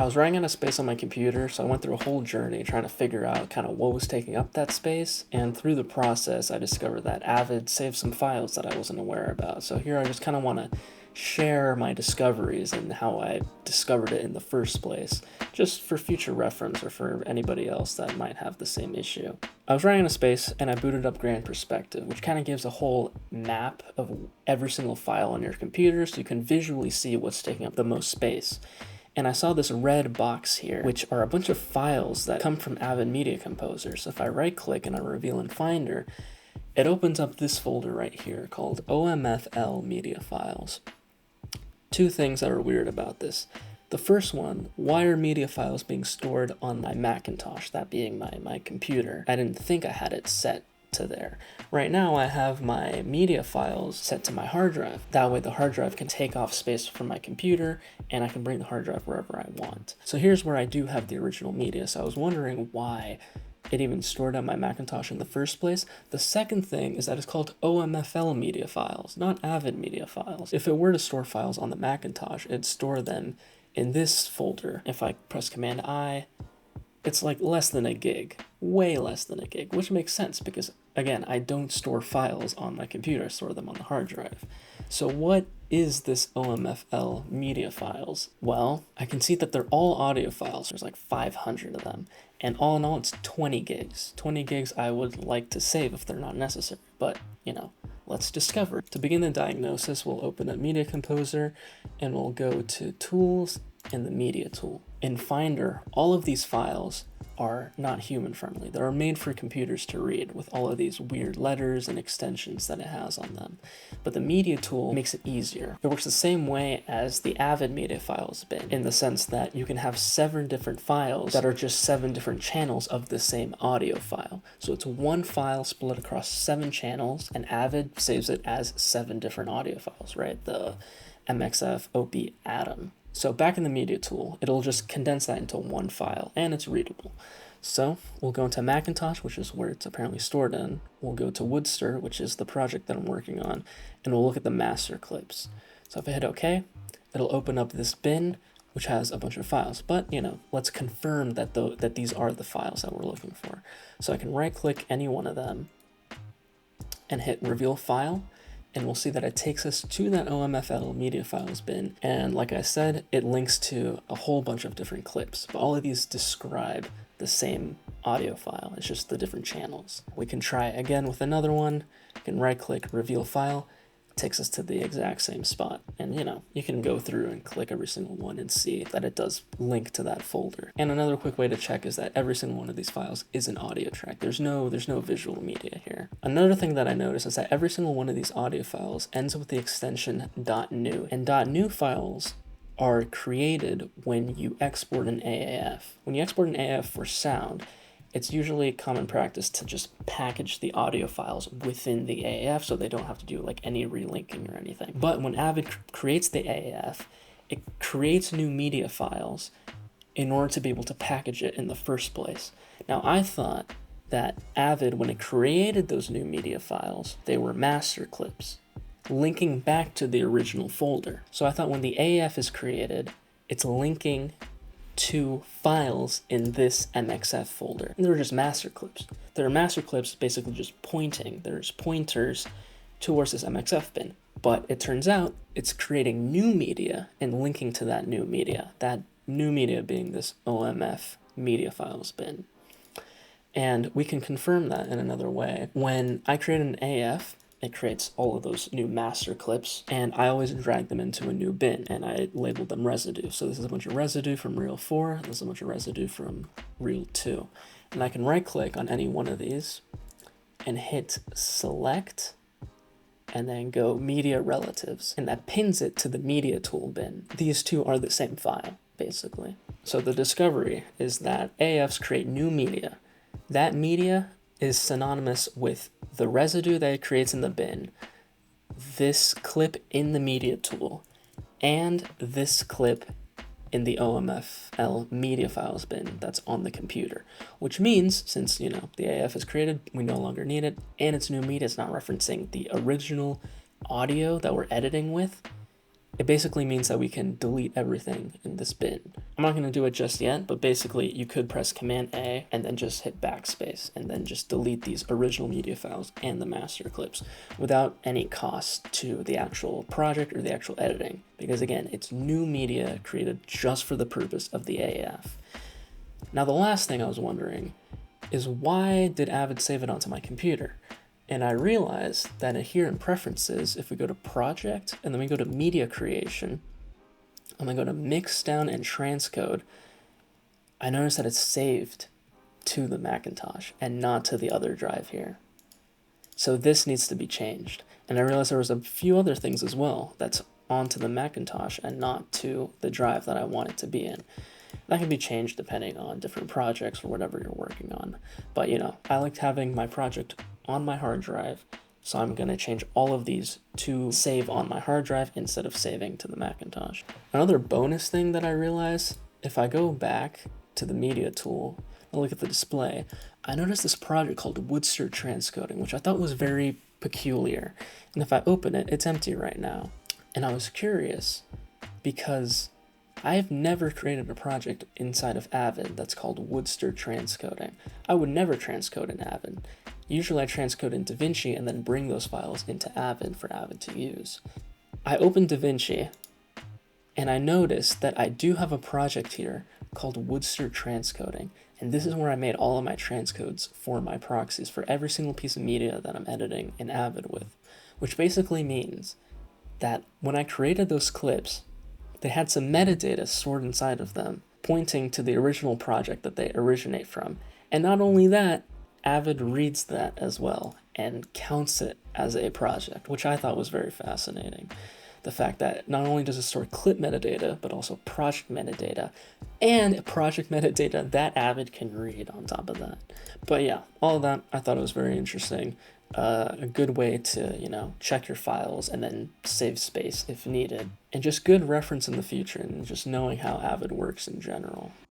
I was running out of space on my computer, so I went through a whole journey trying to figure out kind of what was taking up that space, and through the process I discovered that Avid saved some files that I wasn't aware about. So here I just kind of want to share my discoveries and how I discovered it in the first place, just for future reference or for anybody else that might have the same issue. I was running out of space and I booted up Grand Perspective, which kind of gives a whole map of every single file on your computer so you can visually see what's taking up the most space. And I saw this red box here, which are a bunch of files that come from Avid Media Composer. So if I right click and I reveal in Finder, it opens up this folder right here called OMFL Media Files. Two things that are weird about this. The first one, why are media files being stored on my Macintosh, that being my computer? I didn't think I had it set to there. Right now I have my media files set to my hard drive. That way the hard drive can take off space from my computer and I can bring the hard drive wherever I want. So here's where I do have the original media. So I was wondering why it even stored on my Macintosh in the first place. The second thing is that it's called OMFL media files, not Avid media files. If it were to store files on the Macintosh, it'd store them in this folder. If I press Command I, it's like less than a gig, way less than a gig, which makes sense because, again, I don't store files on my computer, I store them on the hard drive. So what is this OMFL media files? Well, I can see that they're all audio files. There's like 500 of them. And all in all, it's 20 gigs. 20 gigs I would like to save if they're not necessary, but, you know, let's discover. To begin the diagnosis, we'll open up Media Composer and we'll go to Tools and the Media tool. In Finder, all of these files are not human friendly. They're made for computers to read with all of these weird letters and extensions that it has on them. But the Media tool makes it easier. It works the same way as the Avid media files bin, in the sense that you can have 7 different files that are just 7 different channels of the same audio file. So it's one file split across 7 channels, and Avid saves it as 7 different audio files, right? The MXF, OP, Atom. So back in the Media tool, it'll just condense that into one file, and it's readable. So we'll go into Macintosh, which is where it's apparently stored in. We'll go to Woodster, which is the project that I'm working on, and we'll look at the master clips. So if I hit OK, it'll open up this bin, which has a bunch of files. But, you know, let's confirm that that these are the files that we're looking for. So I can right-click any one of them and hit Reveal File, and we'll see that it takes us to that OMFL media files bin. And like I said, it links to a whole bunch of different clips, but all of these describe the same audio file. It's just the different channels. We can try again with another one. You can right click, reveal file. It takes us to the exact same spot. And you know, you can go through and click every single one and see that it does link to that folder. And another quick way to check is that every single one of these files is an audio track. There's no visual media here. Another thing that I noticed is that every single one of these audio files ends with the extension .new. And .new files are created when you export an AAF. When you export an AAF for sound, it's usually common practice to just package the audio files within the AAF so they don't have to do like any relinking or anything. But when Avid creates the AAF, it creates new media files in order to be able to package it in the first place. Now I thought that Avid, when it created those new media files, they were master clips, linking back to the original folder. So I thought when the AAF is created, it's linking to files in this MXF folder. And they're just master clips. They're master clips basically just pointing. There's pointers towards this MXF bin. But it turns out it's creating new media and linking to that new media. That new media being this OMF media files bin. And we can confirm that in another way. When I create an AF, it creates all of those new master clips, and I always drag them into a new bin, and I labeled them residue. So this is a bunch of residue from Reel 4, this is a bunch of residue from Reel 2. And I can right-click on any one of these and hit Select, and then go Media Relatives, and that pins it to the Media tool bin. These two are the same file, basically. So the discovery is that AFs create new media. That media is synonymous with the residue that it creates in the bin, this clip in the Media tool, and this clip in the OMFL media files bin that's on the computer. Which means, since, you know, the AF is created, we no longer need it, and it's new media, it's not referencing the original audio that we're editing with, it basically means that we can delete everything in this bin. I'm not going to do it just yet, but basically you could press Command A and then just hit backspace and then just delete these original media files and the master clips without any cost to the actual project or the actual editing. Because again, it's new media created just for the purpose of the AF. Now the last thing I was wondering is, why did Avid save it onto my computer? And I realized that here in Preferences, if we go to Project, and then we go to Media Creation, and then go to Mix Down and Transcode, I noticed that it's saved to the Macintosh and not to the other drive here. So this needs to be changed. And I realized there was a few other things as well that's onto the Macintosh and not to the drive that I want it to be in. That can be changed depending on different projects or whatever you're working on. But I liked having my project on my hard drive, so I'm going to change all of these to save on my hard drive instead of saving to the Macintosh. Another bonus thing that I realized, if I go back to the media tool and look at the display, I noticed this project called Woodster Transcoding, which I thought was very peculiar. And if I open it, it's empty right now. And I was curious because I've never created a project inside of Avid that's called Woodster Transcoding. I would never transcode in Avid. Usually I transcode in DaVinci and then bring those files into Avid for Avid to use. I opened DaVinci and I noticed that I do have a project here called Woodster Transcoding. And this is where I made all of my transcodes for my proxies for every single piece of media that I'm editing in Avid with. Which basically means that when I created those clips, they had some metadata stored inside of them, pointing to the original project that they originate from. And not only that, Avid reads that as well and counts it as a project, which I thought was very fascinating. The fact that not only does it store clip metadata, but also project metadata, and project metadata that Avid can read on top of that. But yeah, all of that, I thought it was very interesting. A good way to, check your files and then save space if needed. And just good reference in the future and just knowing how Avid works in general.